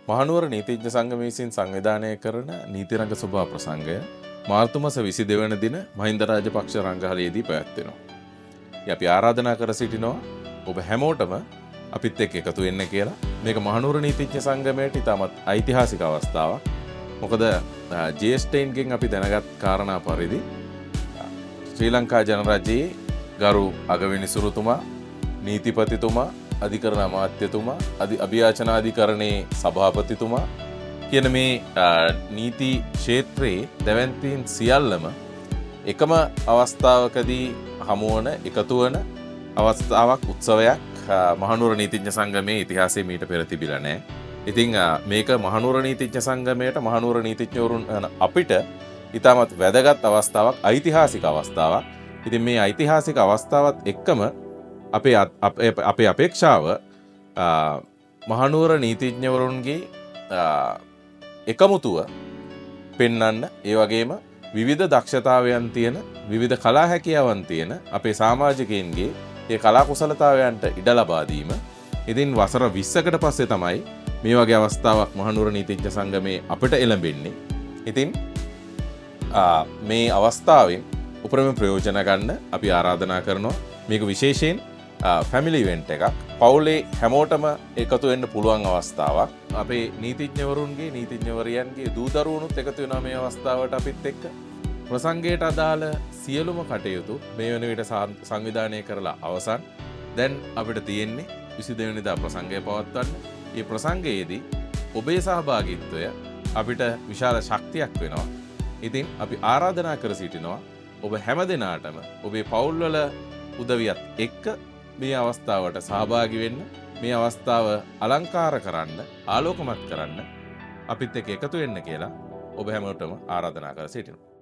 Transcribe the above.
මහනුවර නීතිඥ සංගමය විසින් සංවිධානය කරන නීතිරංග සභා ප්‍රසංගය මාර්තු මාස 22 වන දින මහින්ද රාජපක්ෂ රංගහලේදී පැවැත්වෙනවා. අපි ආරාධනා කර සිටිනවා ඔබ හැමෝටම අපිත් එක්ක එකතු වෙන්න කියලා. මේක මහනුවර නීතිඥ සංගමයට ඉතාමත් ඓතිහාසික අවස්ථාවක්. මොකද ජේෂ්ඨයින්ගෙන් අපි දැනගත් කාරණා පරිදි ශ්‍රී ලංකා ජනරජයේ ගරු අගවිනිසුරුතුමා, නීතිපතිතුමා, අධිකරණ අමාත්‍යතුමා, අභියාචනාධිකරණයේ සභාපතිතුමා කියන මේ නීති ක්ෂේත්‍රයේ දැවැන්තීන් සියල්ලම එකම අවස්ථාවකදී හමුවන එකතු වන අවස්ථාවක්, උත්සවයක් මහනුවර නීතිඥ සංගමයේ ඉතිහාසයේ මීට පෙර තිබිලා නැහැ. ඉතින් මේක මහනුවර නීතිඥ සංගමයට මහනුවර නීතිඥවරුන් අපිට ඉතාමත් වැදගත් අවස්ථාවක්, ඓතිහාසික අවස්ථාවක්. ඉතින් මේ ඓතිහාසික අවස්ථාවත් එක්කම අපේ අපේක්ෂාව මහනුවර නීතිඥවරුන්ගේ එකමුතුව පෙන්වන්න, ඒ වගේම විවිධ දක්ෂතාවයන් තියෙන, විවිධ කලා හැකියාවන් තියෙන අපේ සමාජිකයන්ගේ ඒ කලා කුසලතාවයන්ට ඉඩ ලබා දීම. ඉතින් වසර 20කට පස්සේ තමයි මේ වගේ අවස්ථාවක් මහනුවර නීතිඥ සංගමේ අපිට එළඹෙන්නේ. ඉතින් මේ අවස්ථාවෙන් උපරිම ප්‍රයෝජන ගන්න අපි ආරාධනා කරනවා. මේක විශේෂයෙන් ෆැමිලි ඉවෙන්ට් එකක්. පවුලේ හැමෝටම එකතු වෙන්න පුළුවන් අවස්ථාවක්. අපේ නීතිඥවරුන්ගේ, නීතිඥවරියන්ගේ දූ දරුවනුත් එකතු වෙනවා මේ අවස්ථාවට අපිත් එක්ක. ප්‍රසංගයට අදාළ සියලුම කටයුතු මේ වෙන විට සංවිධානය කරලා අවසන්. දැන් අපිට තියෙන්නේ 22 වෙනිදා ප්‍රසංගය පවත්වන්න. මේ ප්‍රසංගයේදී ඔබේ සහභාගීත්වය අපිට විශාල ශක්තියක් වෙනවා. ඉතින් අපි ආරාධනා කර සිටිනවා ඔබ හැම දෙනාටම ඔබේ පවුල්වල උදවියත් එක්ක මේ අවස්ථාවට සහභාගී වෙන්න, මේ අවස්ථාව අලංකාර කරන්න, ආලෝකමත් කරන්න අපිත් එක්ක එකතු වෙන්න කියලා ඔබ හැමෝටම ආරාධනා කර සිටිනවා.